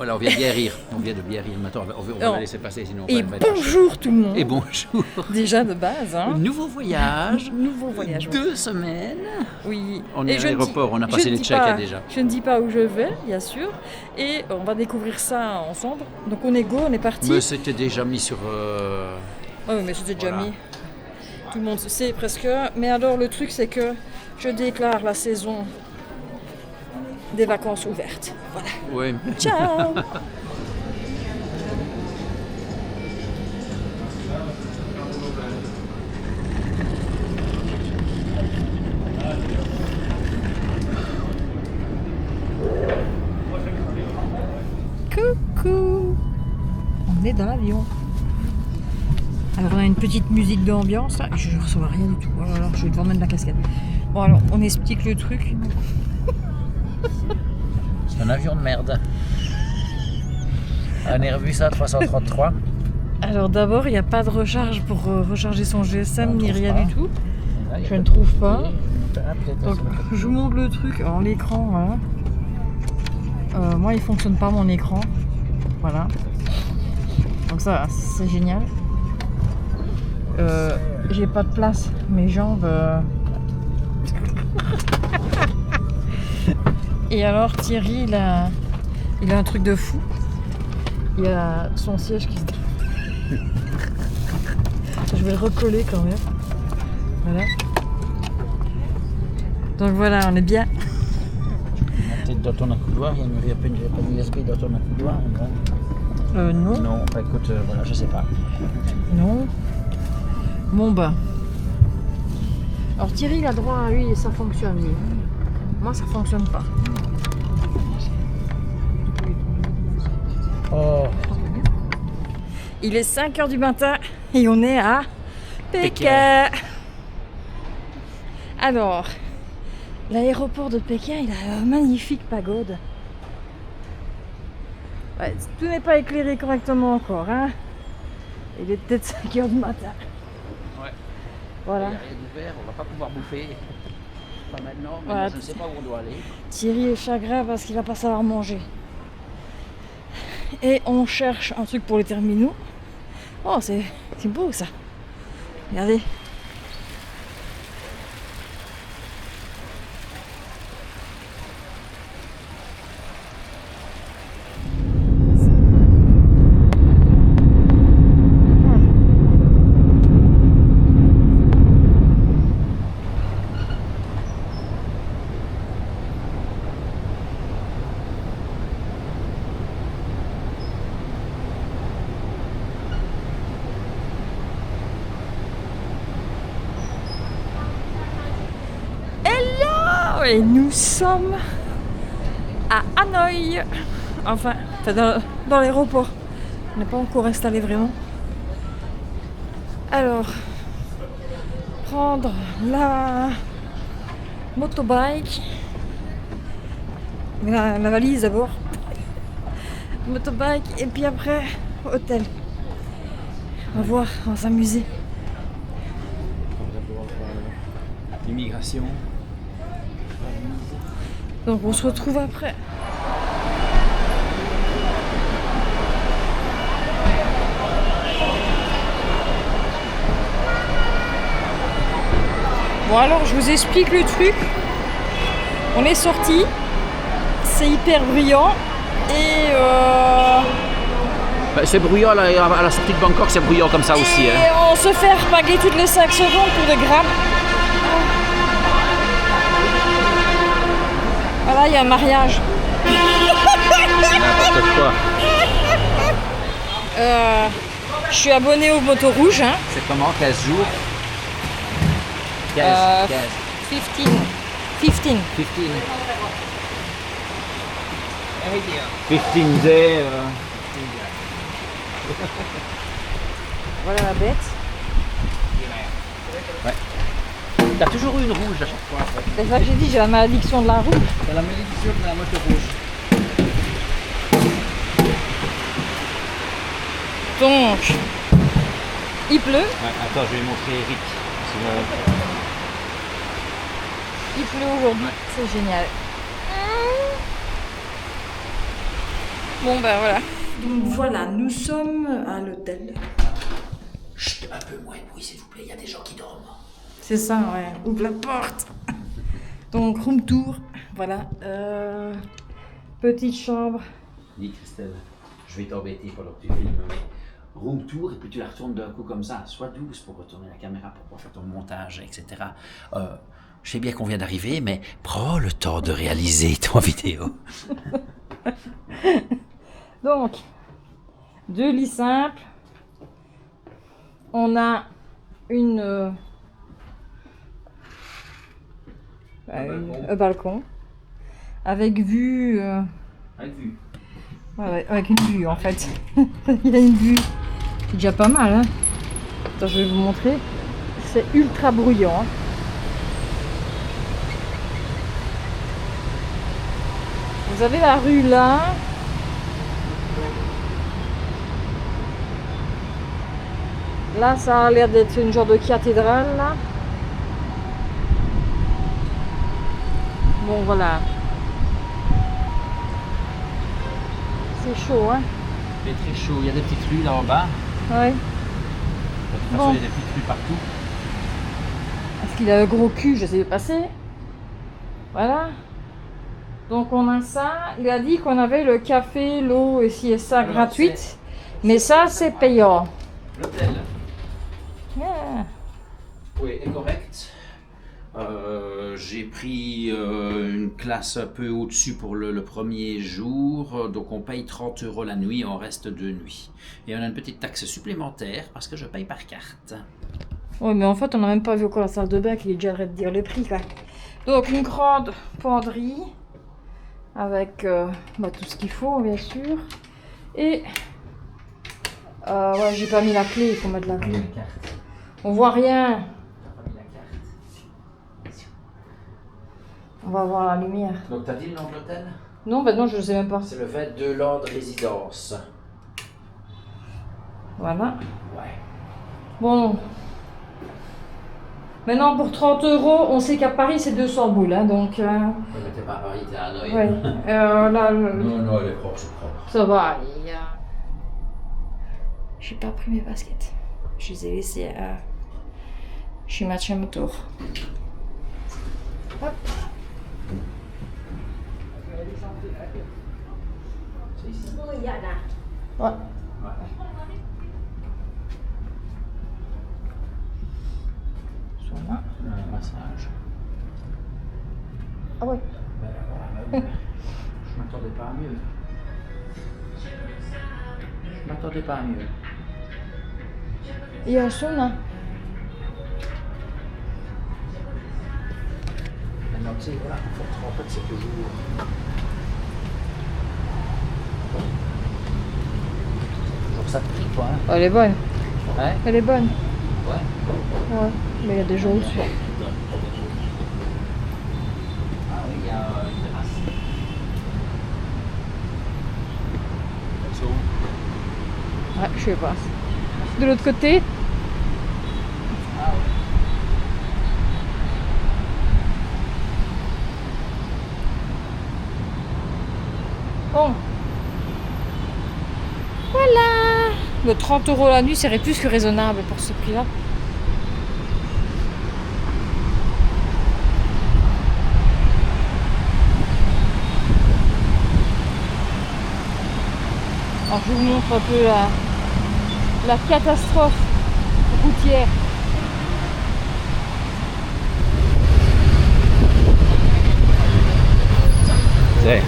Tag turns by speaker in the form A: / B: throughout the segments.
A: Voilà, on vient de bien rire. On vient de bien rire. Maintenant, on va la laisser passer, sinon on
B: Et
A: va
B: bonjour tout le monde.
A: Et bonjour.
B: Déjà de base. Hein.
A: Nouveau voyage.
B: 2
A: semaines.
B: Oui.
A: On est à l'aéroport, on a passé les checks déjà.
B: Je ne dis pas où je vais, bien sûr. Et on va découvrir ça ensemble. Donc on est go, on est parti.
A: Mais c'était déjà mis sur...
B: Oui, mais c'était déjà mis. Tout le monde sait presque. Mais alors le truc c'est que je déclare la saison des vacances ouvertes. Voilà.
A: Oui.
B: Ciao. Coucou. On est dans l'avion. Alors on a une petite musique d'ambiance là. Je ne reçois rien du tout. Oh là là, je vais devoir mettre la casquette. Bon alors on explique le truc.
A: C'est un avion de merde. Un Airbus A333.
B: Alors d'abord, il n'y a pas de recharge pour recharger son GSM ni rien du tout. Je ne trouve pas. Donc je vous montre le truc. Alors l'écran, voilà. Moi, il ne fonctionne pas mon écran. Voilà. Donc ça, c'est génial. J'ai pas de place. Mes jambes... Et alors Thierry, il a un truc de fou. Il a son siège qui se... Je vais le recoller quand même. Voilà. Donc voilà, on est bien.
A: Peut-être dans ton accoudoir, il n'y a pas d'USB dans ton accoudoir.
B: Non.
A: Non, bah écoute, voilà, je sais pas.
B: Non. Bon bah. Alors Thierry, il a droit à lui et ça fonctionne lui. Moi, ça fonctionne pas.
A: Oh.
B: Il est 5h du matin et on est à Pékin. Alors, l'aéroport de Pékin, il a une magnifique pagode. Ouais, tout n'est pas éclairé correctement encore. Hein. Il est peut-être 5h du matin.
A: Ouais.
B: Voilà.
A: Il n'y a rien d'ouvert, on va pas pouvoir bouffer. Pas maintenant, mais
B: Voilà.
A: je ne sais pas où on doit aller.
B: Thierry est chagrin parce qu'il va pas savoir manger. Et on cherche un truc pour les terminaux. Oh, c'est beau ça. Regardez. Et nous sommes à Hanoï. Enfin, dans l'aéroport. On n'est pas encore installé vraiment. Alors, prendre la motobike. La valise d'abord. Motobike et puis après, hôtel. On va voir, on va s'amuser.
A: L'immigration.
B: Donc on se retrouve après. Bon alors je vous explique le truc. On est sorti. C'est hyper bruyant. Et
A: Bah, c'est bruyant à la sortie de Bangkok, c'est bruyant comme ça aussi.
B: Et on se fait repaguer toutes les 5 secondes pour des grammes. Voilà, il y a un mariage.
A: N'importe quoi.
B: Je suis abonnée au Moto Rouge. Hein.
A: C'est comment, 15 jours 15.
B: 15.
A: 15 days.
B: Voilà la bête.
A: Ouais. T'as toujours eu une rouge à chaque fois. En fait.
B: C'est ça que j'ai dit, j'ai la malédiction de la rouge.
A: T'as la malédiction de la moto rouge.
B: Donc, il pleut.
A: Ouais, attends, je vais montrer Eric. Sinon...
B: Il pleut aujourd'hui, c'est génial. Bon ben voilà. Donc voilà, nous sommes à l'hôtel.
A: Chut, un peu moins de bruit s'il vous plaît, il y a des gens qui dorment.
B: C'est ça, ouais. Ouvre la porte. Donc room tour, voilà. Petite chambre.
A: Dis Christelle, je vais t'embêter pendant que tu filmes, mais room tour et puis tu la retournes d'un coup comme ça. Sois douce pour retourner la caméra, pour pouvoir faire ton montage, etc. Je sais bien qu'on vient d'arriver, mais prends le temps de réaliser ton vidéo.
B: Donc, 2 lits simples. On a un balcon avec vue.
A: Avec vue.
B: Ouais, avec une vue en fait. Il y a une vue. C'est déjà pas mal. Hein. Attends, je vais vous montrer. C'est ultra bruyant. Hein. Vous avez la rue là. Là, ça a l'air d'être une genre de cathédrale là. Bon, voilà. C'est chaud, hein?
A: Il fait très chaud, il y a des petites rues là en bas.
B: Ouais.
A: De toute façon,
B: Bon.
A: il y a des petites rues partout.
B: Est-ce qu'il a un gros cul? Je sais de passer. Voilà. Donc on a ça. Il a dit qu'on avait le café, l'eau et ci et ça
A: Alors,
B: gratuite. Mais ça, c'est payant.
A: L'hôtel,
B: Yeah.
A: oui, est correct. J'ai pris une classe un peu au-dessus pour le premier jour, donc on paye 30 € la nuit, on reste 2 nuits. Et on a une petite taxe supplémentaire parce que je paye par carte.
B: Oui, mais en fait, on n'a même pas vu encore la salle de bain qu'il est déjà arrêté de dire le prix. Quoi. Donc une grande penderie avec tout ce qu'il faut, bien sûr. Et ouais, j'ai pas mis la clé, il faut mettre la clé. On voit rien. On va voir la lumière.
A: Donc t'as dit le nom de l'hôtel?
B: Non, bah non, je ne sais même pas.
A: C'est le 22 Land Résidence.
B: Voilà.
A: Ouais.
B: Bon. Maintenant, pour 30 €, on sait qu'à Paris, c'est 200 boules. Hein, donc,
A: Ouais, mais t'es pas à Paris, t'es à Hanoï.
B: ouais. Là,
A: Non, elle est propre, c'est propre.
B: ça va. J'ai pas pris mes baskets. Je les ai laissées chez Matsumoto. Hop.
A: C'est ici?
B: Ouais. Voilà.
A: Un massage.
B: Ah ouais.
A: Je m'attendais pas à mieux. Je m'attendais pas à mieux.
B: Il y a un sauna.
A: Maintenant, tu sais, voilà, en fait, c'est toujours. Toujours ça de prix, quoi. Hein.
B: Elle est bonne.
A: Ouais.
B: Elle est bonne.
A: Ouais.
B: Ouais. Mais il y a des jours au-dessus.
A: Ah oui, il y a une terrasse.
B: Ouais, je sais pas. De l'autre côté. Bon. Voilà. Le 30 € la nuit serait plus que raisonnable pour ce prix-là. Alors je vous montre un peu la catastrophe routière.
A: C'est.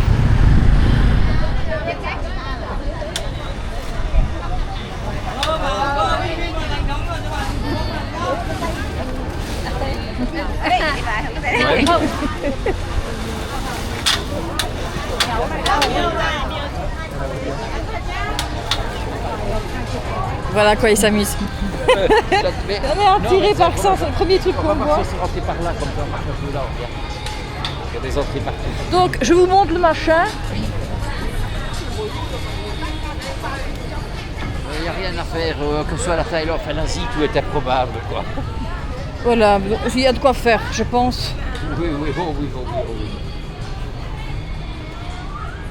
B: Voilà quoi, il s'amuse. On est attiré par ça, c'est le premier truc qu'on voit.
A: C'est rentré par là, comme ça, on marche un peu là, regarde. Il y a des entrées partout.
B: Donc je vous montre le machin.
A: Il n'y a rien à faire, que ce soit la Thaïlande, enfin l'Asie, tout est improbable, quoi.
B: Voilà, il y a de quoi faire, je pense.
A: Oui, oui, oh, oui, oh, oui, oh, oui.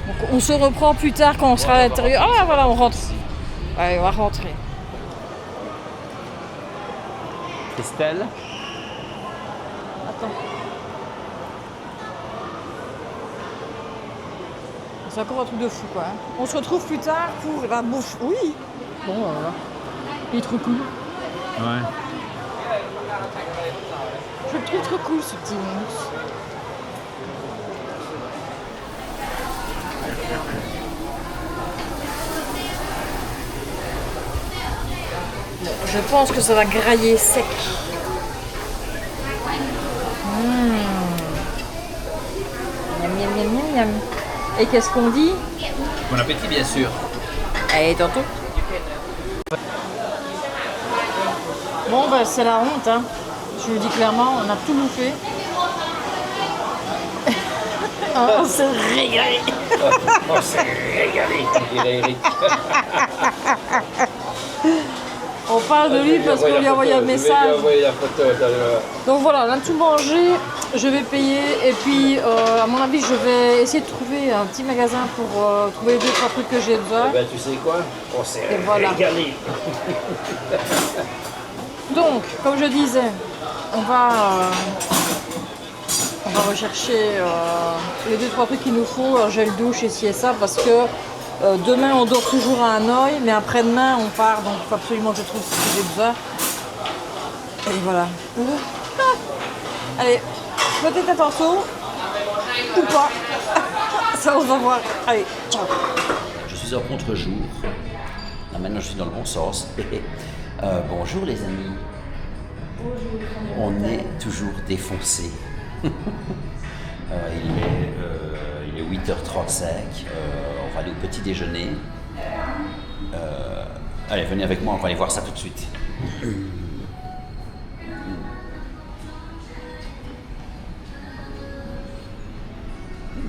B: Donc on se reprend plus tard quand on sera à l'intérieur. Ah voilà, on rentre. Allez, on va rentrer.
A: Christelle?
B: Attends. C'est encore un truc de fou, quoi. Hein. On se retrouve plus tard pour la bouffe. Oui. Bon, voilà. Il est trop cool.
A: Ouais.
B: Je le trouve trop cool, ce petit mousse. Bon, je pense que ça va grailler sec. Miam, miam, miam, miam, miam. Et qu'est-ce qu'on dit?
A: Bon appétit, bien sûr.
B: Allez, tantôt. Bon, bah, c'est la honte, hein. Je vous le dis clairement, on a tout bouffé. On s'est régalé.
A: On s'est régalé, dirait Eric.
B: On parle de lui parce qu'on lui a envoyé un message. Donc voilà, on a tout mangé, je vais payer et puis à mon avis je vais essayer de trouver un petit magasin pour trouver les 2-3 trucs que j'ai besoin.
A: Eh ben, tu sais quoi? On s'est
B: régalé. Donc, comme je disais, on va rechercher les 2-3 trucs qu'il nous faut, un gel douche, ici et ça, parce que demain on dort toujours à Hanoï, mais après-demain on part, donc il faut absolument que je trouve ce que j'ai besoin. Et voilà. Allez, peut-être à tantôt, ou pas. Ça on va voir. Allez, ciao.
A: Je suis en contre-jour. Là, maintenant je suis dans le bon sens. Bonjour les amis. On est toujours défoncé. Il est 8h35. On va aller au petit déjeuner. Allez, venez avec moi, on va aller voir ça tout de suite.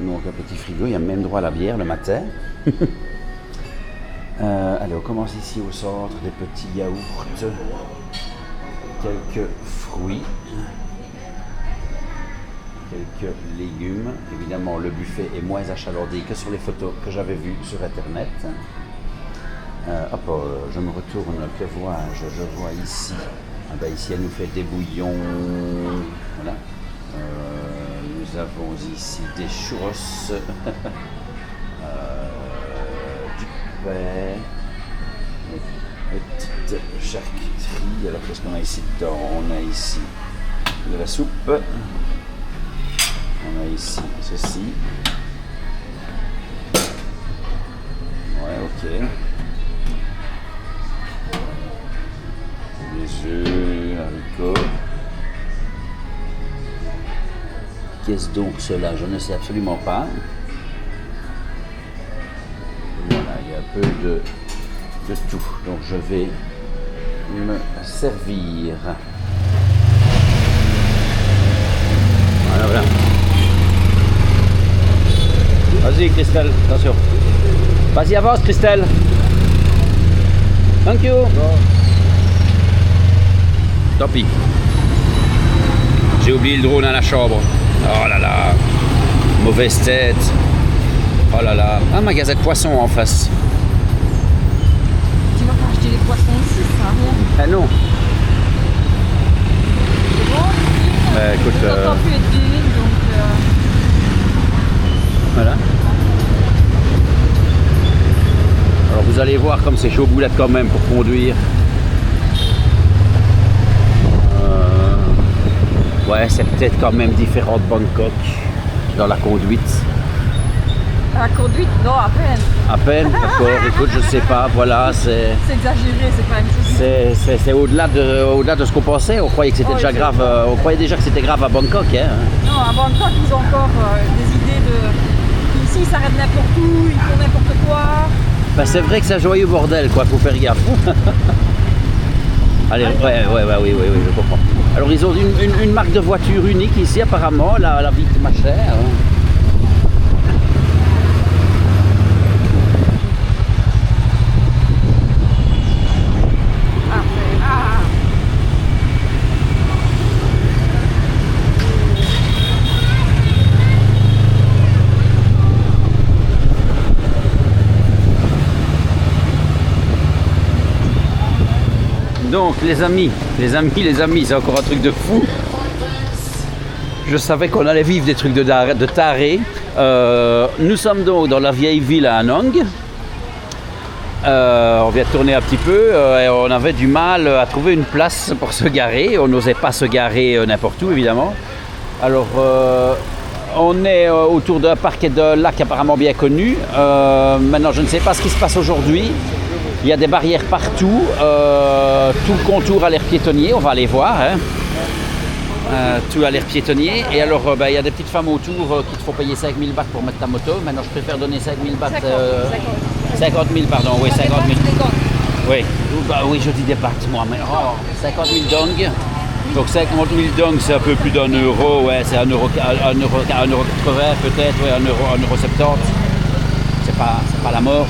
A: Donc un petit frigo, il y a même droit à la bière le matin. Allez, on commence ici au centre, des petits yaourts, quelques fruits, quelques légumes. Évidemment, le buffet est moins achalandé que sur les photos que j'avais vues sur internet. Je me retourne, que vois-je? Je vois ici. Ah ben ici, elle nous fait des bouillons. Voilà. Nous avons ici des churros. Du pain. Une petite charcuterie. Alors qu'est-ce qu'on a ici dedans? On a ici de la soupe. On a ici ceci. Ouais, ok. Des œufs, haricots. Qu'est-ce donc cela? Je ne sais absolument pas. Voilà, il y a un peu de tout. Donc je vais me servir. Voilà. Vas-y Christelle, attention. Vas-y, avance Christelle. Thank you. Tant pis. J'ai oublié le drone dans la chambre. Oh là là. Mauvaise tête. Oh là là. Un magasin de poissons en face.
B: Tu vas pas acheter les poissons ici, ça rien.
A: Ah non.
B: C'est bon?
A: Écoute.
B: Je n'entends plus être d'une ligne, donc.
A: Voilà. Alors vous allez voir comme c'est chaud boulette quand même pour conduire. Ouais, c'est peut-être quand même différent de Bangkok dans la conduite.
B: La conduite? Non, à peine.
A: À peine, d'accord. Écoute, je sais pas. Voilà, c'est
B: exagéré, c'est pas une chose.
A: c'est au-delà de ce qu'on pensait. On croyait que c'était déjà grave. On croyait déjà que c'était grave à Bangkok, hein.
B: Non, à Bangkok, ils ont encore des idées de. Ici, ils s'arrêtent n'importe où, ils font n'importe quoi.
A: Ben, c'est vrai que c'est un joyeux bordel, quoi. Faut faire gaffe. Allez, oui, je comprends. Alors, ils ont une marque de voiture unique ici, apparemment, la Vite ma chère. Donc les amis, c'est encore un truc de fou. Je savais qu'on allait vivre des trucs de taré. Nous sommes donc dans la vieille ville à Hanoi. On vient de tourner un petit peu et on avait du mal à trouver une place pour se garer. On n'osait pas se garer n'importe où évidemment. Alors on est autour d'un parc et d'un lac apparemment bien connu. Maintenant je ne sais pas ce qui se passe aujourd'hui. Il y a des barrières partout. Tout le contour a l'air piétonnier. On va aller voir. Hein. Tout a l'air piétonnier. Et alors il y a des petites femmes autour qui te font payer 5 000 bahts pour mettre ta moto. Maintenant je préfère donner 5 000 bahts. 50 000 pardon. Oui, 50 000. Oui. Oui, je dis des bahts moi. Mais 50 000 dongs. Donc 50 000 dongs, c'est un peu plus d'1 euro. Ouais, c'est 1 euro, 1 euro 80 peut-être. Ouais, 1 euro 70. C'est pas la mort.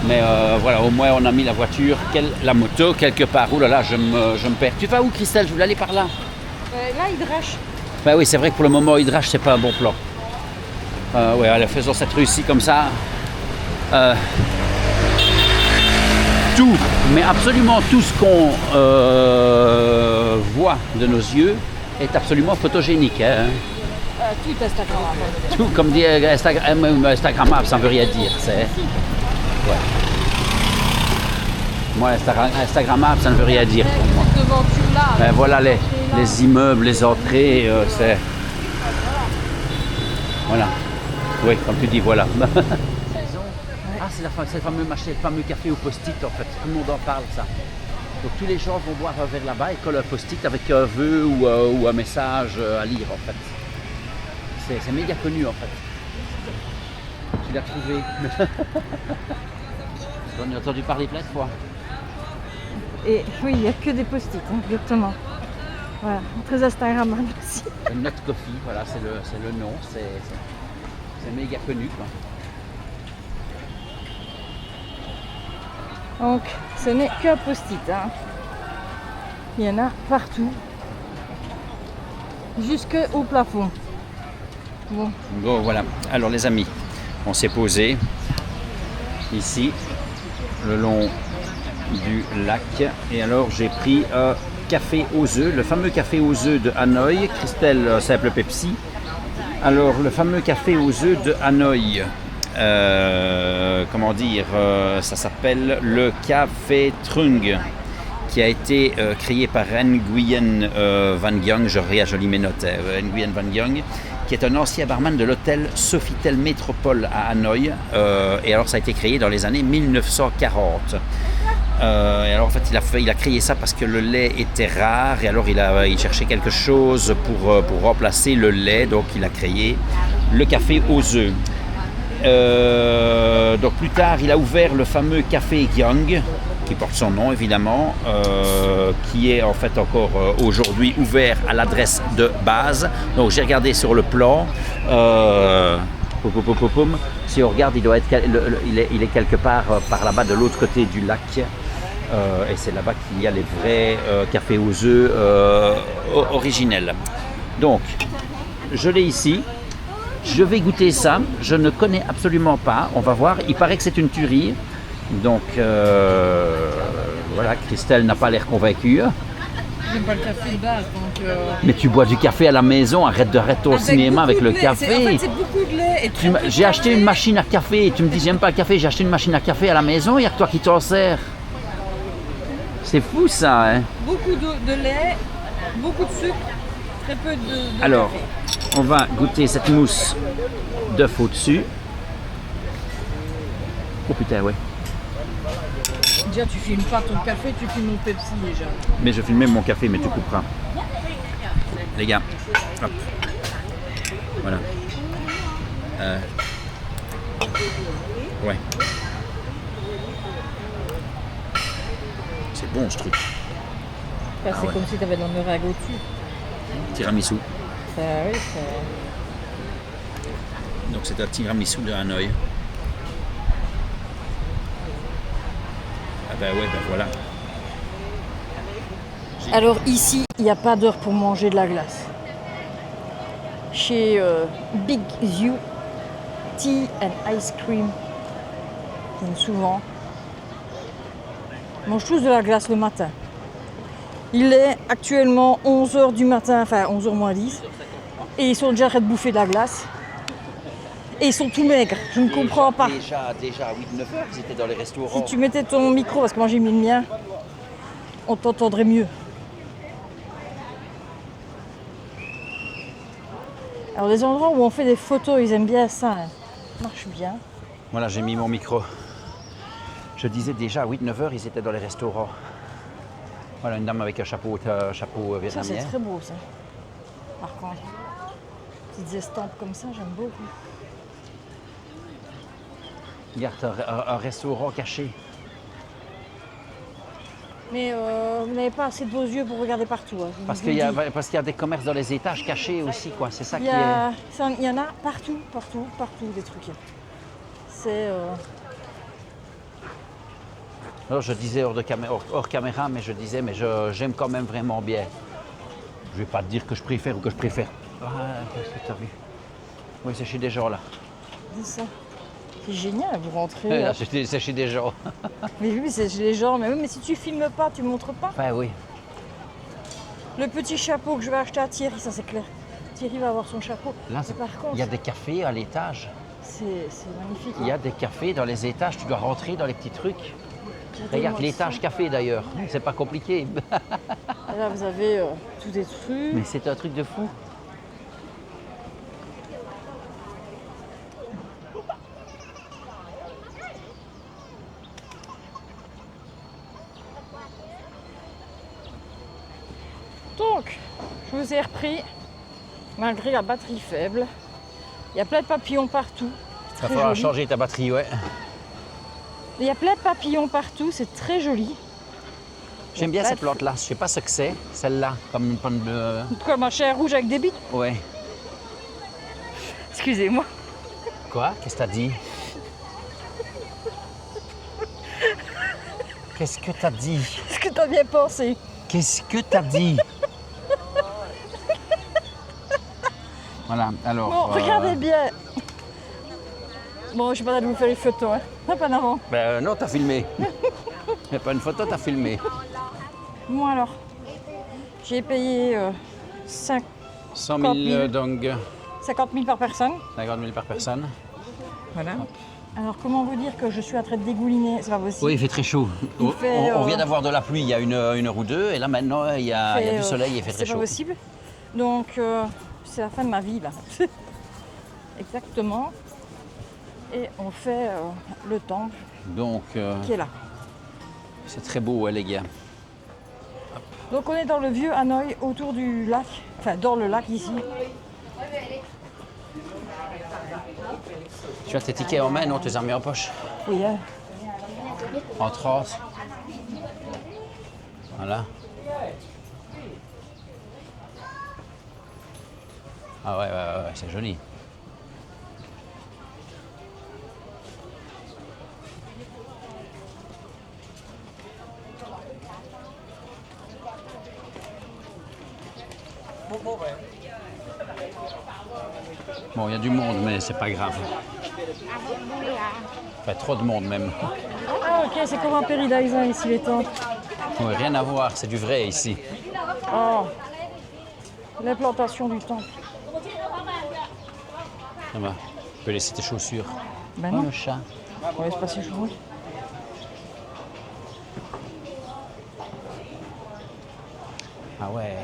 A: Mais voilà, au moins on a mis la voiture, la moto quelque part. Ouh là là, je me perds. Tu vas où, Christelle? Je voulais aller par là.
B: Là, Hydrache.
A: Ben oui, c'est vrai que pour le moment, Hydrache, c'est pas un bon plan. Ouais, allez, faisons cette rue-ci comme ça. Tout, mais absolument tout ce qu'on voit de nos yeux est absolument photogénique. Hein.
B: Tout Instagrammable.
A: Tout, comme dit Instagrammable, ça ne veut rien dire. C'est... Ouais. Moi, Instagrammable, ça ne veut rien dire pour moi. Ben, voilà les immeubles, les entrées, c'est... Voilà. Oui, comme tu dis, voilà. Ah, c'est le fameux café au post-it, en fait. Tout le monde en parle, ça. Donc, tous les gens vont boire un verre là-bas et collent un post-it avec un vœu ou un message à lire, en fait. C'est méga connu, en fait. Tu l'as trouvé. On a entendu parler plein de fois.
B: Et oui, il n'y a que des post-it, hein, exactement. Voilà, très Instagrammable aussi.
A: Not Coffee, voilà, c'est le nom, c'est méga connu, quoi.
B: Donc, ce n'est qu'un post-it, hein. Il y en a partout, jusqu'au plafond. Bon,
A: voilà. Alors les amis, on s'est posé ici, le long du lac. Et alors j'ai pris un café aux œufs, le fameux café aux œufs de Hanoi. Christelle, simple Pepsi. Alors le fameux café aux œufs de Hanoi, comment dire, ça s'appelle le Café Trung, qui a été créé par Nguyen Van Giang, je réajolis mes notes, Nguyen Van Giang, qui est un ancien barman de l'hôtel Sofitel Métropole à Hanoi. Et alors ça a été créé dans les années 1940. Et alors en fait il a créé ça parce que le lait était rare et alors il cherchait quelque chose pour remplacer le lait, donc il a créé le café aux œufs. Donc plus tard il a ouvert le fameux café Giang, qui porte son nom évidemment, qui est en fait encore aujourd'hui ouvert à l'adresse de base. Donc j'ai regardé sur le plan, si on regarde il doit être, il est quelque part par là-bas de l'autre côté du lac. Et c'est là-bas qu'il y a les vrais cafés aux œufs originels. Donc, je l'ai ici. Je vais goûter ça. Je ne connais absolument pas. On va voir. Il paraît que c'est une tuerie. Donc, voilà. Christelle n'a pas l'air convaincue.
B: j'aime pas le café de base. Donc,
A: Mais tu bois du café à la maison. Arrête au cinéma avec le café.
B: En fait, c'est beaucoup de lait.
A: J'ai acheté une machine à café. Tu me dis, j'aime pas le café. J'ai acheté une machine à café à la maison. Il n'y a que toi qui t'en sers. C'est fou ça, hein? Beaucoup
B: de lait, beaucoup de sucre, très peu de
A: Alors,
B: café.
A: On va goûter cette mousse d'œuf au-dessus. Oh putain, ouais.
B: Déjà, tu filmes pas ton café, tu filmes mon Pepsi déjà.
A: Mais je filme même mon café, mais tu couperas. Les gars, hop. Voilà. Ouais. C'est bon ce truc.
B: Enfin, c'est comme si tu avais de la meringue au-dessus.
A: Tiramisu.
B: Oui,
A: Donc c'est un tiramisu de Hanoi. Ah ben ouais, ben voilà.
B: Alors ici, il n'y a pas d'heure pour manger de la glace. Chez Big Zoo, Tea and Ice Cream, comme souvent, on mange tous de la glace le matin. Il est actuellement 11h du matin, enfin 11h moins 10. Et ils sont déjà en train de bouffer de la glace. Et ils sont tout maigres, je ne comprends pas.
A: Déjà à 8-9 heures, ils étaient dans les restaurants.
B: Si tu mettais ton micro, parce que moi j'ai mis le mien, on t'entendrait mieux. Alors les endroits où on fait des photos, ils aiment bien ça. Hein. Ça marche bien.
A: Voilà, j'ai mis mon micro. Je disais déjà à 8-9 heures, ils étaient dans les restaurants. Voilà, une dame avec un chapeau vietnamien.
B: Ça c'est très beau ça. Par contre, petites estampes comme ça, j'aime beaucoup.
A: Regarde, un restaurant caché.
B: Mais vous n'avez pas assez de beaux yeux pour regarder partout. Hein,
A: parce qu'il y a des commerces dans les étages cachés aussi, quoi. C'est ça qui est...
B: Il y en a partout, des trucs. C'est...
A: Alors, je disais hors caméra, mais je disais, mais j'aime quand même vraiment bien. Je vais pas te dire que je préfère ou que je préfère. Ah, qu'est-ce que tu as vu? Oui, c'est chez des gens, là.
B: C'est ça. C'est génial, vous rentrez.
A: Là, c'est chez des gens.
B: Mais oui, c'est chez les gens. Mais oui, mais si tu filmes pas, tu montres pas.
A: Ben oui.
B: Le petit chapeau que je vais acheter à Thierry, ça c'est clair. Thierry va avoir son chapeau.
A: Là,
B: par contre,
A: il y a des cafés à l'étage.
B: C'est magnifique.
A: Il y a des cafés dans les étages. Tu dois rentrer dans les petits trucs. Regarde l'étage café d'ailleurs. C'est pas compliqué.
B: Et là, vous avez tous des trucs.
A: Mais c'est un truc de fou.
B: Donc, je vous ai repris, malgré la batterie faible. Il y a plein de papillons partout.
A: Il va falloir changer ta batterie, ouais.
B: Il y a plein de papillons partout, c'est très joli.
A: J'aime bien cette plante-là. Je sais pas ce que c'est, celle-là, comme une pomme de...
B: Quoi, ma chair rouge avec des bites?
A: Ouais.
B: Excusez-moi.
A: Quoi? Qu'est-ce que t'as dit? Qu'est-ce que t'as dit?
B: Qu'est-ce que t'as bien pensé?
A: Qu'est-ce que t'as dit? Voilà, alors...
B: Bon, regardez bien. Bon, je suis pas allée vous faire une photo, hein. Hop, en avant.
A: Ben non, t'as filmé. Il pas une photo, t'as filmé.
B: Bon alors, j'ai payé
A: 100 000 dong.
B: 50 000 par personne.
A: 50 000 par personne.
B: Voilà. Alors comment vous dire que je suis en train de dégouliner? C'est pas possible.
A: Oui, il fait très chaud. On vient d'avoir de la pluie il y a une heure ou deux, et là maintenant il y a du soleil et il fait très chaud.
B: C'est pas possible. Donc c'est la fin de ma vie là. Exactement. Et on fait le temple
A: donc,
B: qui est là.
A: C'est très beau, les gars.
B: Donc on est dans le vieux Hanoï, autour du lac, enfin dans le lac ici.
A: Tu as tes tickets en main, non? Tu les as mis en poche?
B: Oui. Hein.
A: En trace. Voilà. Ah ouais, c'est joli. Bon, il y a du monde, mais c'est pas grave. Enfin, trop de monde même.
B: Ah ok, c'est comme un péridaisin ici les tentes.
A: Ouais, rien à voir, c'est du vrai ici.
B: Oh, l'implantation du temple.
A: Ça va, tu peux laisser tes chaussures.
B: Ben non.
A: Le chat.
B: On laisse passer chaud.
A: Ah ouais.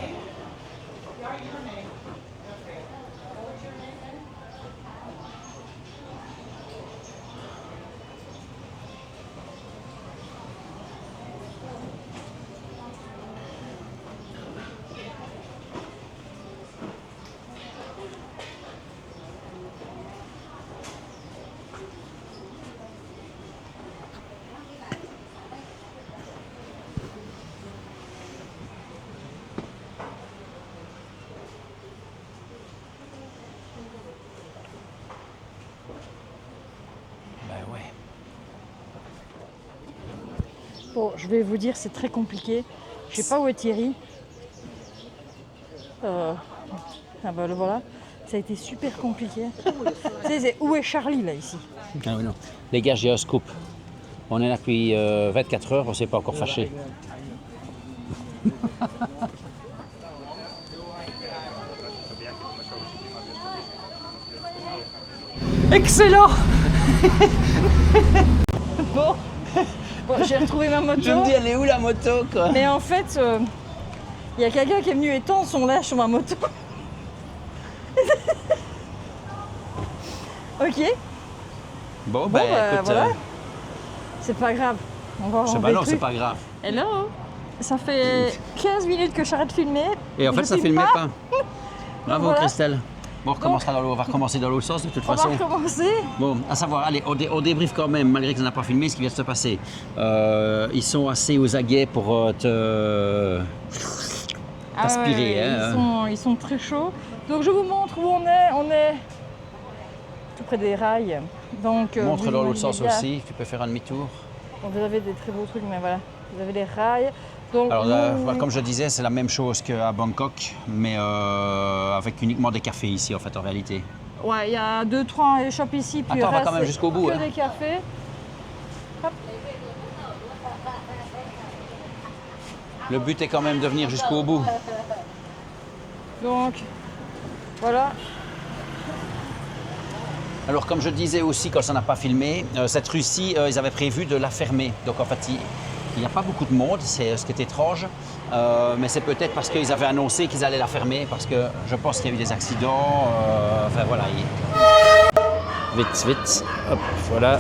B: Bon, je vais vous dire, c'est très compliqué. Je sais pas où est Thierry. Ah ben le voilà. Ça a été super compliqué. Où est Charlie là ici?
A: Ah oui, non. Les gars, j'ai un scoop. On est là depuis 24 heures, on ne s'est pas encore fâché.
B: Excellent. Bon, j'ai retrouvé ma moto.
C: Je me dis, elle est où la moto, quoi?
B: Mais en fait, il y a quelqu'un qui est venu étendre son linge sur ma moto. Ok.
C: Bon, ben écoute,
B: voilà. C'est pas grave. On va
C: je sais pas, non, c'est pas grave.
B: Hello. Ça fait 15 minutes que j'arrête de filmer.
C: Et en fait, ça filmait pas. Bravo,
B: voilà.
C: Christelle. Bon, on va recommencer dans l'autre sens de toute façon.
B: On va recommencer.
C: Bon, à savoir, allez, on débriefe quand même, malgré que ça n'a pas filmé, ce qui vient de se passer. Ils sont assez aux aguets pour t'aspirer.
B: Ils sont très chauds. Donc je vous montre où on est. On est tout près des rails. Donc,
C: montre dans l'autre sens aussi, tu peux faire un demi-tour.
B: Donc vous avez des très beaux trucs, mais voilà, vous avez les rails. Donc,
C: alors comme je disais, c'est la même chose qu'à Bangkok, mais avec uniquement des cafés ici en fait en réalité.
B: Ouais, il y a 2-3 shops ici, puis
C: attends, on va quand même jusqu'au bout.
B: Que des cafés. Hop.
C: Le but est quand même de venir jusqu'au bout.
B: Donc, voilà.
C: Alors comme je disais aussi quand ça n'a pas filmé, cette rue-ci, ils avaient prévu de la fermer. Donc en fait, il n'y a pas beaucoup de monde, c'est ce qui est étrange. Mais c'est peut-être parce qu'ils avaient annoncé qu'ils allaient la fermer, parce que je pense qu'il y a eu des accidents. Enfin voilà. Vite, vite. Hop, voilà.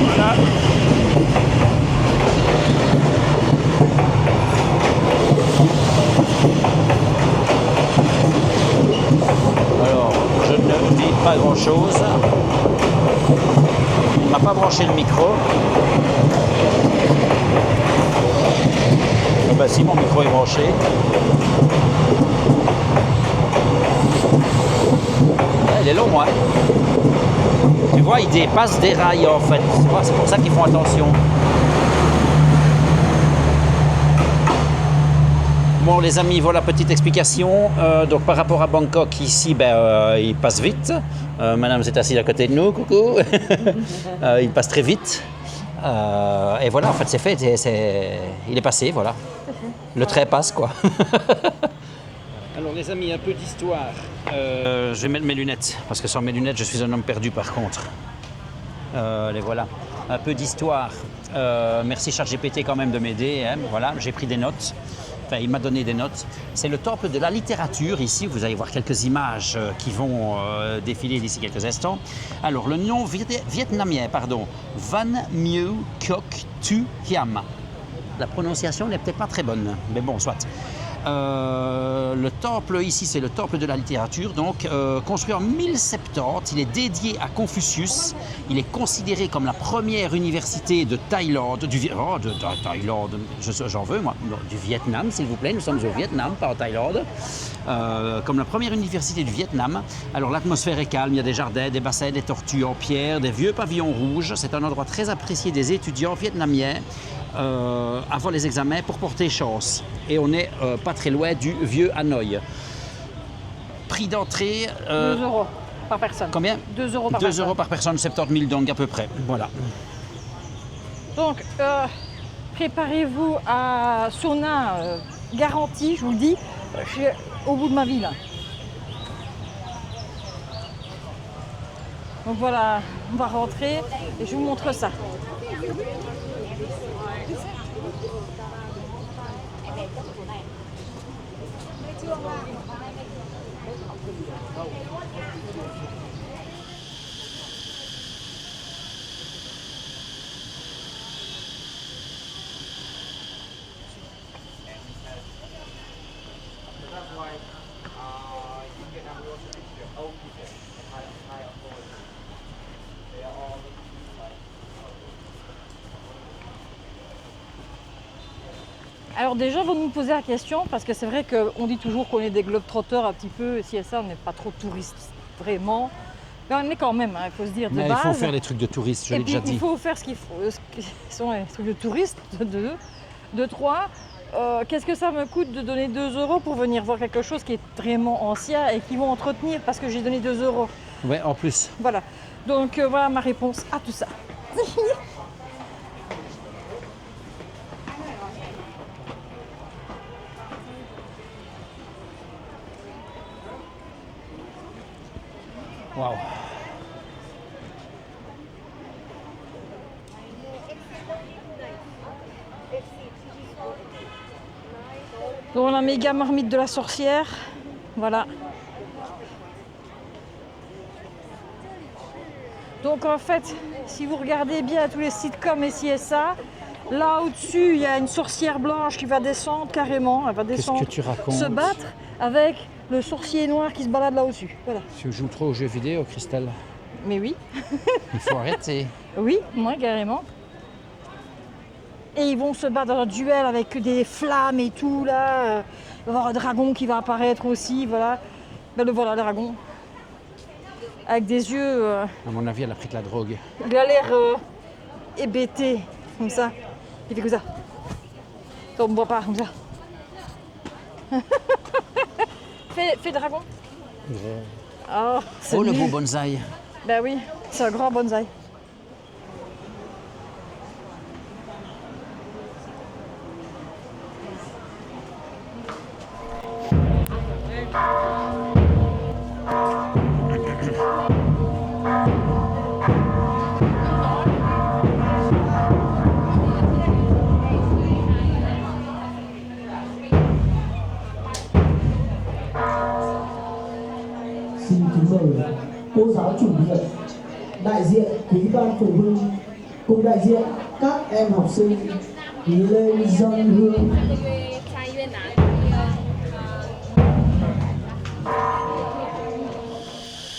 C: Voilà. Alors, je ne dis pas grand-chose. Il ne m'a pas branché le micro. Ah bah si, mon micro est branché. Il est long, moi. Tu vois, il dépasse des rails, en fait. C'est pour ça qu'ils font attention. Bon les amis, voilà petite explication. Donc par rapport à Bangkok, ici, il passe vite. Madame est assise à côté de nous, coucou. Il passe très vite. Et voilà, en fait c'est fait, il est passé, voilà. Le trait passe, quoi. Alors les amis, un peu d'histoire. Je vais mettre mes lunettes, parce que sans mes lunettes, je suis un homme perdu par contre. Les voilà. Un peu d'histoire. Merci ChatGPT quand même de m'aider. Hein. Voilà, j'ai pris des notes. Enfin, il m'a donné des notes. C'est le temple de la littérature. Ici, vous allez voir quelques images qui vont défiler d'ici quelques instants. Alors, le nom vietnamien, pardon, Van Mieu Quoc Tu Hiam. La prononciation n'est peut-être pas très bonne, mais bon, soit. Le temple ici, c'est le temple de la littérature, donc construit en 1070. Il est dédié à Confucius. Il est considéré comme la première université de Thaïlande, Thaïlande, j'en veux moi, du Vietnam s'il vous plaît, nous sommes au Vietnam, pas en Thaïlande. Comme la première université du Vietnam. Alors l'atmosphère est calme, il y a des jardins, des bassins, des tortues en pierre, des vieux pavillons rouges. C'est un endroit très apprécié des étudiants vietnamiens. Avant les examens pour porter chance. Et on n'est pas très loin du vieux Hanoï. Prix d'entrée...
B: 2 euros par personne.
C: Combien?
B: 2 euros par
C: 2
B: personne.
C: euros par personne, 70 000 dong à peu près. Voilà.
B: Donc, préparez-vous à sauna garanti, je vous le dis. Je suis au bout de ma vie là. Donc voilà, on va rentrer et je vous montre ça. Alors déjà, vous nous posez la question, parce que c'est vrai qu'on dit toujours qu'on est des globetrotters un petit peu, si et ça, on n'est pas trop touristes, vraiment. Mais on est quand même, il faut se dire, de base.
C: Il faut faire les trucs de touristes, je l'ai déjà dit.
B: Il faut faire ce qui sont les trucs de touristes, de 2. De 3, qu'est-ce que ça me coûte de donner 2 euros pour venir voir quelque chose qui est vraiment ancien et qui vont entretenir, parce que j'ai donné 2 euros.
C: Ouais, en plus.
B: Voilà. Donc voilà ma réponse à tout ça.
C: Waouh.
B: Donc la méga marmite de la sorcière. Voilà. Donc en fait, si vous regardez bien tous les sitcoms et ci et ça, là au-dessus, il y a une sorcière blanche qui va descendre carrément. Elle va descendre,
C: Qu'est-ce que tu racontes?
B: se battre avec le sorcier noir qui se balade là au-dessus. Voilà.
C: Tu joues trop aux jeux vidéo, Christelle.
B: Mais oui.
C: Il faut arrêter.
B: Oui, moi carrément. Et ils vont se battre dans un duel avec des flammes et tout là. Il va y avoir un dragon qui va apparaître aussi, voilà. Ben le voilà, le dragon. Avec des yeux.
C: À mon avis, elle a pris de la drogue.
B: Il a l'air hébété, comme ça. Il fait comme ça. On ne voit pas, comme ça. fais dragon. Oh, c'est
C: Oh, le
B: lui.
C: beau bonsaï.
B: Ben oui, c'est un grand bonsaï.
D: Xin kính mời cô giáo chủ nhiệm, đại diện quý ban phụ huynh cùng đại diện các em học sinh lên dâng hương.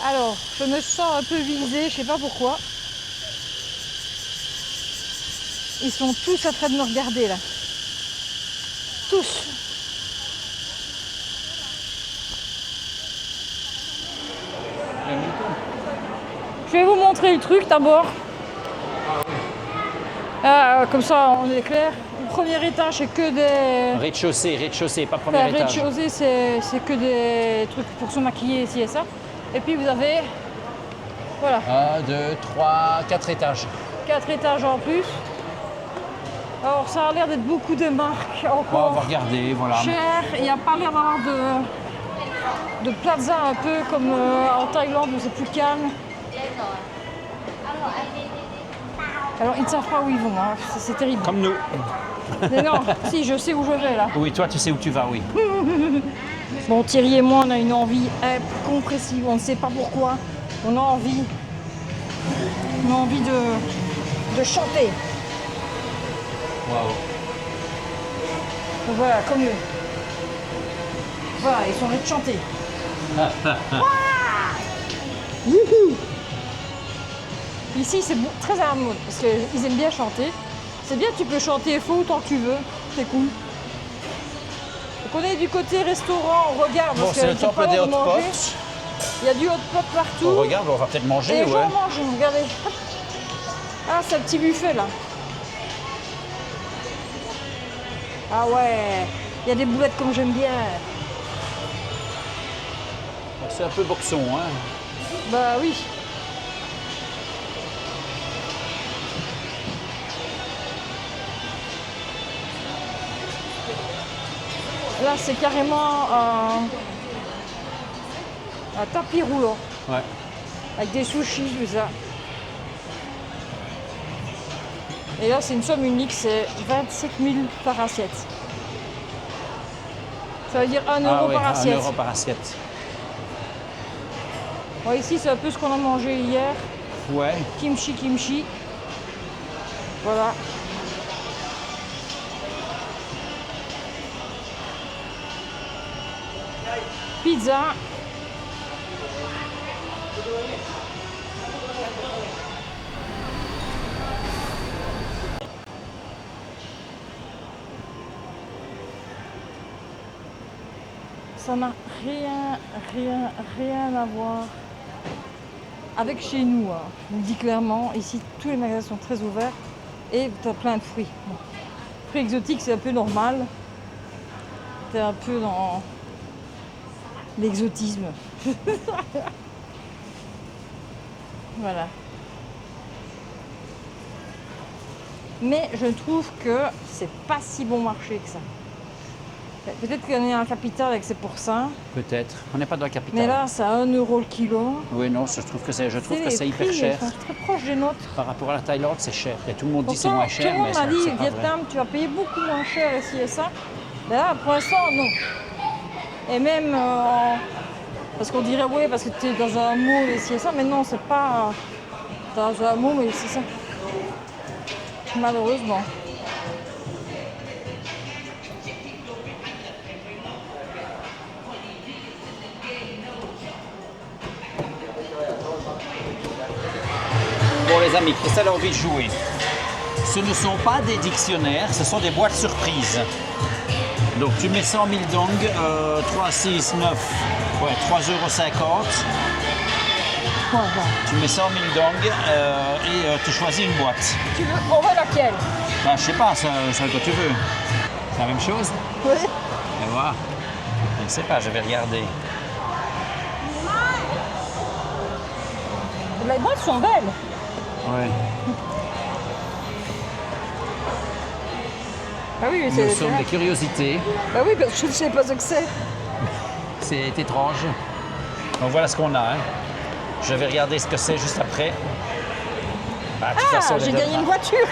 B: Alors, je me sens un peu visée, je sais pas pourquoi. Ils sont tous en train de me regarder là. Tous. Je vais vous montrer le truc d'abord. Comme ça, on est clair. Le premier étage, c'est que des...
C: Rez-de-chaussée, pas premier
B: Enfin,
C: étage.
B: rez-de-chaussée, c'est que des trucs pour se maquiller, ici et ça. Et puis vous avez, voilà,
C: 1, 2, 3, 4 étages.
B: 4 étages en plus. Alors ça a l'air d'être beaucoup de marques
C: Bon, on
B: encore
C: va regarder, voilà.
B: chères. Il n'y a pas l'air d'avoir de plaza un peu comme en Thaïlande où c'est plus calme. Alors ils ne savent pas où ils vont, hein. C'est terrible.
C: Comme nous.
B: Mais non, si, je sais où je vais là.
C: Oui, toi, tu sais où tu vas, oui.
B: Bon, Thierry et moi, on a une envie compressive, on ne sait pas pourquoi. On a envie de chanter.
C: Waouh.
B: Donc voilà, comme eux. Voilà, ils sont en train de chanter. Wouhou. Ici, c'est très à la mode parce qu'ils aiment bien chanter. C'est bien, tu peux chanter faux autant que tu veux. C'est cool. Donc on est du côté restaurant, on regarde
C: Bon,
B: parce
C: c'est le
B: qu'il y a
C: temple
B: pas
C: des
B: l'air
C: hot
B: de manger.
C: pots.
B: Il y a du hot pot partout.
C: On regarde, on va peut-être
B: Et
C: manger,
B: les
C: ouais.
B: gens mangent, regardez. Hop. Ah, c'est un petit buffet là. Ah ouais, il y a des boulettes comme j'aime bien.
C: C'est un peu boxon, hein.
B: Bah oui. Là, c'est carrément un tapis roulant
C: Ouais.
B: avec des sushis, tout ça. Et là, c'est une somme unique, c'est 27 000 par assiette. Ça veut dire 1 euro par assiette.
C: 1 euro par assiette.
B: Bon, ici, c'est un peu ce qu'on a mangé hier.
C: Ouais.
B: Kimchi. Voilà. Pizza. Ça n'a rien à voir avec chez nous. Hein. Je vous le dis clairement, ici tous les magasins sont très ouverts et tu as plein de fruits. Bon. Fruits exotiques, c'est un peu normal. Tu es un peu dans l'exotisme. Voilà. Mais je trouve que c'est pas si bon marché que ça. Peut-être qu'on est en capitale et que c'est pour ça.
C: Peut-être. On n'est pas dans la capitale.
B: Mais là, c'est à 1 euro le kilo.
C: Oui, non, je trouve que c'est hyper
B: Ils
C: cher.
B: sont très proches des nôtres.
C: Par rapport à la Thaïlande, c'est cher. Et tout le monde dit c'est
B: Pourtant,
C: moins cher,
B: tout le
C: mais
B: monde m'a dit,
C: c'est pas vrai.
B: Vietnam, tu vas payer beaucoup moins cher ici et ça. Mais là, pour l'instant, non. Et même, parce qu'on dirait, oui, parce que tu es dans un mot ici et ça, mais non, c'est pas dans un mot, mais c'est ça. Malheureusement.
C: Bon les amis, Christelle a envie de jouer. Ce ne sont pas des dictionnaires, ce sont des boîtes surprises. Donc tu mets 100 000 dong, 3, 6, 9, ouais, 3,50 €.
B: Voilà.
C: Tu mets 100 000 dong et tu choisis une boîte.
B: Tu veux, on veut laquelle?
C: Ben, je sais pas, ça que tu veux. C'est la même chose?
B: Oui.
C: Et voilà. Je ne sais pas, je vais regarder.
B: Les boîtes sont belles.
C: Ouais.
B: Ah oui,
C: Nous sommes des curiosités.
B: Bah oui, parce que je ne sais pas ce que c'est.
C: C'est étrange. Donc voilà ce qu'on a. Hein. Je vais regarder ce que c'est juste après. Bah, de toute façon,
B: J'ai
C: les
B: gagné
C: deux-
B: une voiture.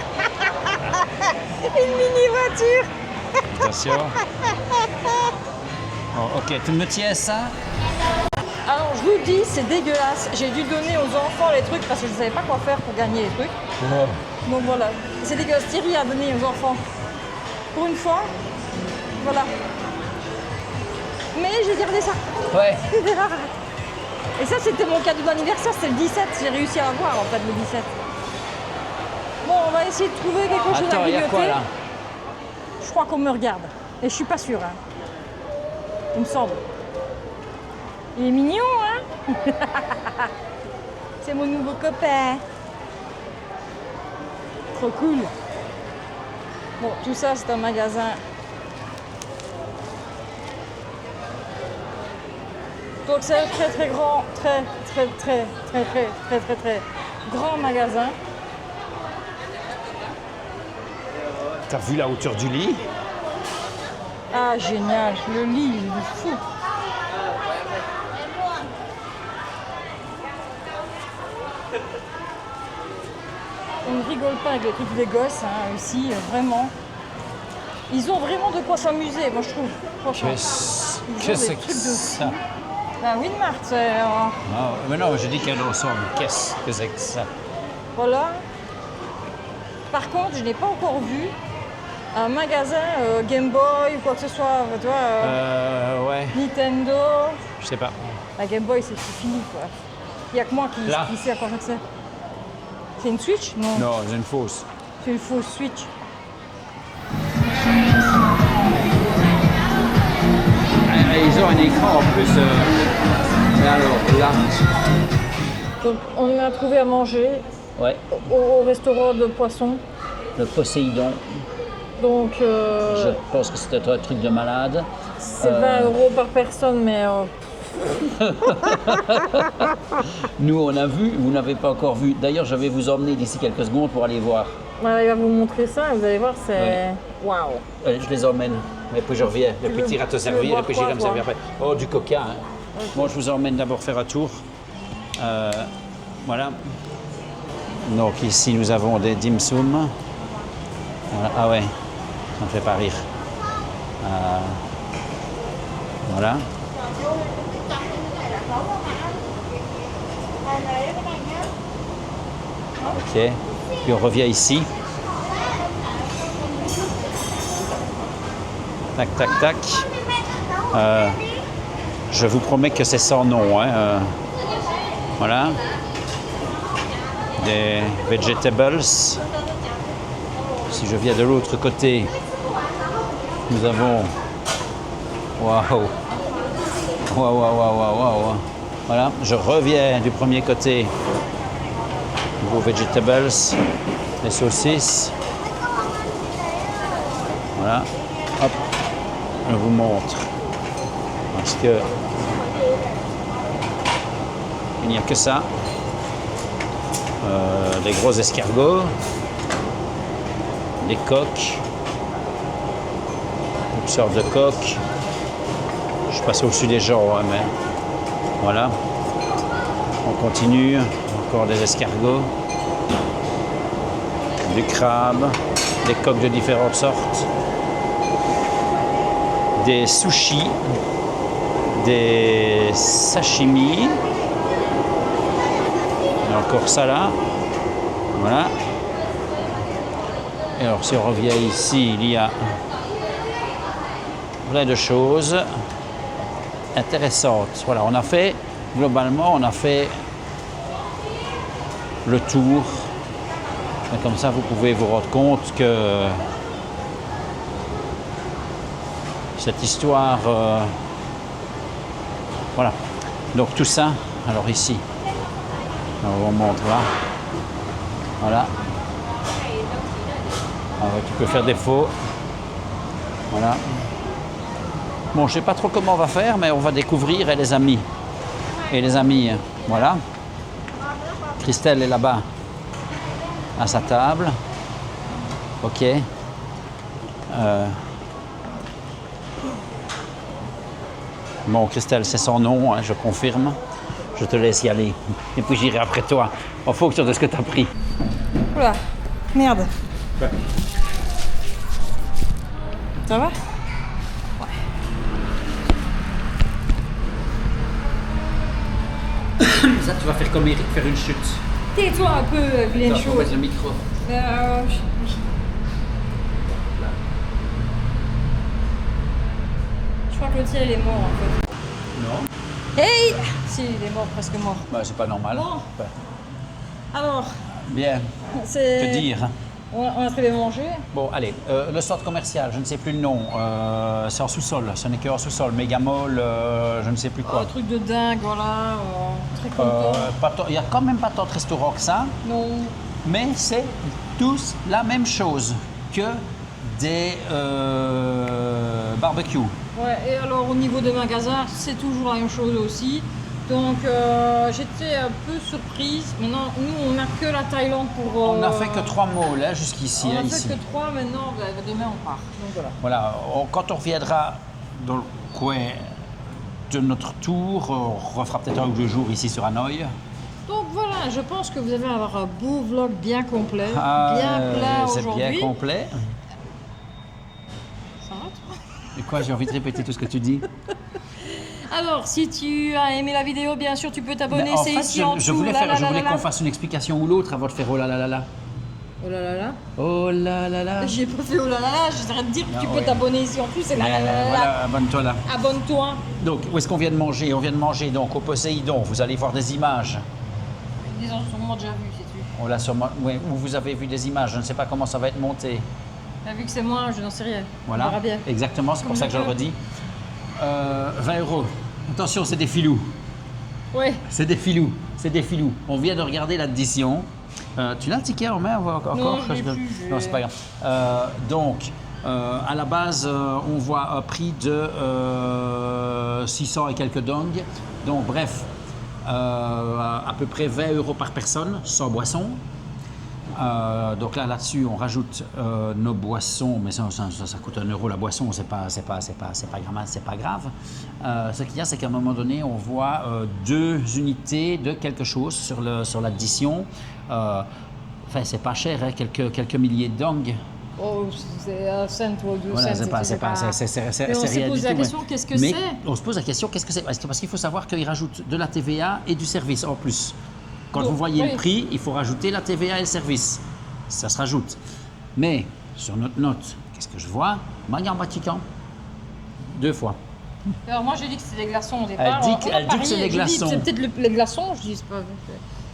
B: Une mini-voiture.
C: Attention. Bon, ok, tu me tiens ça?
B: Alors, je vous dis, c'est dégueulasse. J'ai dû donner aux enfants les trucs parce que je ne savais pas quoi faire pour gagner les trucs. Donc voilà, c'est dégueulasse. Thierry a donné aux enfants. Pour une fois, voilà. Mais j'ai gardé ça.
C: Ouais.
B: Et ça, c'était mon cadeau d'anniversaire, c'est le 17. J'ai réussi à l'avoir en fait le 17. Bon, on va essayer de trouver quelque chose
C: Attends,
B: à
C: il y a
B: grignoter.
C: quoi là?
B: Je crois qu'on me regarde. Et je suis pas sûre. Hein. Il me semble. Il est mignon, hein? C'est mon nouveau copain. Trop cool. Bon, tout ça, c'est un magasin. Donc c'est un très très grand, très grand magasin.
C: T'as vu la hauteur du lit?
B: Ah génial, le lit, il est fou. On ne rigole pas avec les trucs des gosses, hein, ici, vraiment. Ils ont vraiment de quoi s'amuser, moi je trouve. Franchement. Ils ont des
C: c'est
B: trucs
C: que
B: de
C: ça?
B: Ben, Winmart, c'est...
C: Ah, mais non, je dis qu'elle ressemble. Qu'est-ce que c'est que ça?
B: voilà. Par contre, je n'ai pas encore vu un magasin Game Boy ou quoi que ce soit, tu vois,
C: Ouais,
B: Nintendo.
C: je sais pas.
B: La Game Boy, c'est fini, quoi. Il n'y a que moi
C: Là.
B: qui sait à quoi ça sert. C'est une Switch? Non,
C: Non, c'est une fausse.
B: c'est une fausse Switch.
A: Ils ont un écran en plus. Mais alors là,
B: Donc, on a trouvé à manger
C: Ouais,
B: au restaurant de poisson.
C: le Poséidon.
B: Donc,
C: Je pense que c'était un truc de malade.
B: c'est 20 € par personne, mais
C: Nous, on a vu, vous n'avez pas encore vu. D'ailleurs, je vais vous emmener d'ici quelques secondes pour aller voir.
B: voilà, il va vous montrer ça et vous allez voir, c'est...
C: Ouais.
B: Waouh!
C: Allez, je les emmène. Et puis je reviens. Et
B: Tu
C: puis
B: veux-
C: tu iras te
B: tu veux
C: servir, et
B: boire
C: puis
B: quoi,
C: j'irai me
B: toi
C: servir après. Oh, du coca. Hein. Bon, je vous emmène d'abord faire un tour. Voilà. Donc ici, nous avons des dim sum. Voilà. Ah ouais, ça ne fait pas rire. Voilà. Ok. Puis on revient ici. Tac, tac, tac. Je vous promets que c'est sans nom. Hein. Voilà. Des vegetables. Si je viens de l'autre côté, nous avons... Waouh! Waouh, waouh, waouh, waouh, waouh. Voilà, je reviens du premier côté. Vos vegetables, les saucisses. Voilà. Hop, je vous montre. Parce que il n'y a que ça. des gros escargots, des coques, toutes sortes de coques. Je passe au-dessus des gens, hein, mais voilà. On continue, encore des escargots, du crabe, des coques de différentes sortes, des sushis, des sashimi, et encore ça là, voilà. Et alors si on revient ici, il y a plein de choses intéressantes. Voilà, on a fait, globalement, on a fait le tour. Et comme ça, vous pouvez vous rendre compte que cette histoire, voilà. Donc tout ça, alors ici, on vous montre là, voilà. Alors, tu peux faire des faux, voilà. Bon, je sais pas trop comment on va faire, mais on va découvrir et les amis. Et les amis, voilà. Christelle est là-bas, à sa table. Ok. Bon, Christelle, c'est son nom, hein, je confirme. Je te laisse y aller. Et puis j'irai après toi, en fonction de ce que tu as pris.
B: Oula, merde.
C: Ouais.
B: Ça va?
A: Ça, tu vas faire comme Eric, faire une chute.
B: Tais-toi un peu, vilaine
A: Attends, faut
B: chose.
A: mettre le micro.
B: Je crois que le tien il est mort en fait.
C: Non.
B: Hey! Si, il est mort, presque mort.
C: Bah, c'est pas normal.
B: Bon.
C: Ouais.
B: Alors,
C: Bien,
B: c'est.
C: que dire?
B: On a très bien mangé.
C: Bon, allez, le centre commercial, je ne sais plus le nom. C'est en sous-sol, ce n'est qu'en sous-sol. Megamall, je ne sais plus quoi.
B: Un truc de dingue, voilà. Très content.
C: Il n'y a quand même pas tant de restaurants que ça,
B: Non.
C: mais c'est tous la même chose que des barbecues.
B: Ouais, et alors au niveau des magasins, c'est toujours la même chose aussi. Donc j'étais un peu surprise. Maintenant, nous, on n'a que la Thaïlande pour.
C: On n'a fait que 3 malls hein, jusqu'ici.
B: On
C: hein,
B: n'a
C: ici.
B: fait que 3 maintenant, demain on part. Donc voilà.
C: Voilà, quand on reviendra dans le coin de notre tour, on refera peut-être 1 ou 2 jours ici sur Hanoï.
B: Donc voilà, je pense que vous allez avoir un beau vlog bien complet,
C: Ah,
B: bien plein
C: c'est
B: aujourd'hui.
C: bien complet.
B: Ça va, toi?
C: Et quoi, j'ai envie de répéter tout ce que tu dis.
B: Alors, si tu as aimé la vidéo, bien sûr, tu peux t'abonner.
C: En
B: C'est
C: fait,
B: ici en
C: je
B: dessous.
C: voulais,
B: Là,
C: je
B: là,
C: voulais
B: là,
C: qu'on
B: là.
C: fasse une explication ou l'autre avant de faire oh là là là là.
B: Oh là là là.
C: Oh là là là.
B: J'ai pas fait oh là là là, j'essaierai de dire que tu
C: Ah,
B: peux
C: ouais.
B: t'abonner ici en plus. C'est là là là là.
C: Voilà, abonne-toi là.
B: Abonne-toi.
C: Donc, où est-ce qu'on vient de manger? On vient de manger donc au Poséidon. Vous allez voir des images.
B: Ils ont sûrement déjà vu, sais-tu.
C: On l'a sûrement. Ouais, où vous avez vu des images. Je ne sais pas comment ça va être monté.
B: Vu que c'est moi, je n'en sais rien.
C: Voilà.
B: On verra bien.
C: Exactement, c'est pour
B: Comme
C: ça que je
B: je
C: le
B: peux.
C: redis. 20 €. Attention, c'est des filous.
B: Ouais.
C: C'est des filous. C'est des filous. On vient de regarder l'addition. Tu l'as le ticket en main encore?
B: Non, je l'ai plus,
C: Non, c'est pas grave. Donc, à la base, on voit un prix de 600 et quelques dongs. Donc, bref, à peu près 20 € par personne, sans boisson. Donc là-dessus, on rajoute nos boissons, mais ça coûte 1 € la boisson, c'est pas grave. Ce qu'il y a, c'est qu'à un moment donné, on voit 2 unités de quelque chose sur l'addition. Enfin, c'est pas cher, hein, quelques milliers de dongs.
B: Oh, c'est un cent ou 2
C: Voilà,
B: cents.
C: c'est
B: Mais on
C: rien
B: s'est
C: du
B: posé la
C: tout,
B: question,
C: mais-
B: qu'est-ce que
C: mais
B: c'est?
C: on se pose la question, qu'est-ce que c'est? Parce qu'il faut savoir qu'ils rajoutent de la TVA et du service en plus. Quand
B: Donc,
C: vous voyez
B: oui.
C: le prix, il faut rajouter la TVA et le service. Ça se rajoute. Mais sur notre note, qu'est-ce que je vois? Manière Vatican. 2 fois.
B: Alors moi j'ai dit que c'était des glaçons au départ.
C: Elle dit que-
B: On a
C: elle dit que
B: parié,
C: c'est des
B: j'ai dit,
C: glaçons.
B: c'est peut-être les glaçons, je dis c'est pas.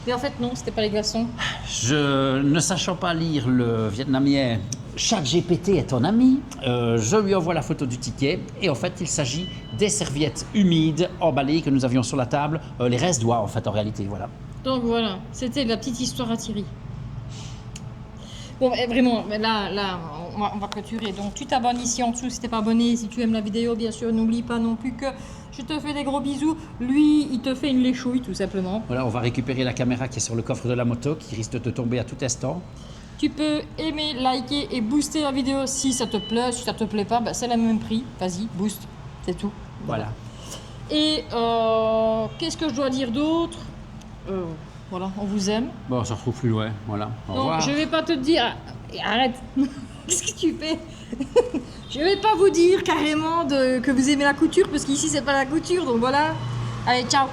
B: Mais en fait non, c'était pas les glaçons.
C: Je ne sachant pas lire le vietnamien, ChatGPT est ton ami. Je lui envoie la photo du ticket et en fait il s'agit des serviettes humides emballées que nous avions sur la table. Les restes doigts en fait en réalité, voilà.
B: Donc voilà, c'était la petite histoire à Thierry. Bon, mais vraiment, mais là, on va clôturer. Donc tu t'abonnes ici en dessous si t'es pas abonné. Si tu aimes la vidéo, bien sûr, n'oublie pas non plus que je te fais des gros bisous. Lui, il te fait une léchouille tout simplement.
C: Voilà, on va récupérer la caméra qui est sur le coffre de la moto, qui risque de te tomber à tout instant.
B: Tu peux aimer, liker et booster la vidéo si ça te plaît. Si ça te plaît pas, bah, c'est le même prix. Vas-y, boost, c'est tout.
C: Voilà. Et
B: qu'est-ce que je dois dire d'autre? Voilà, on vous aime.
C: Bon, on se retrouve plus loin. Voilà. Au
B: Donc,
C: revoir.
B: je vais pas te dire. Arrête. Qu'est-ce que tu fais? Je vais pas vous dire carrément que vous aimez la couture parce qu'ici c'est pas la couture. Donc voilà. Allez, ciao.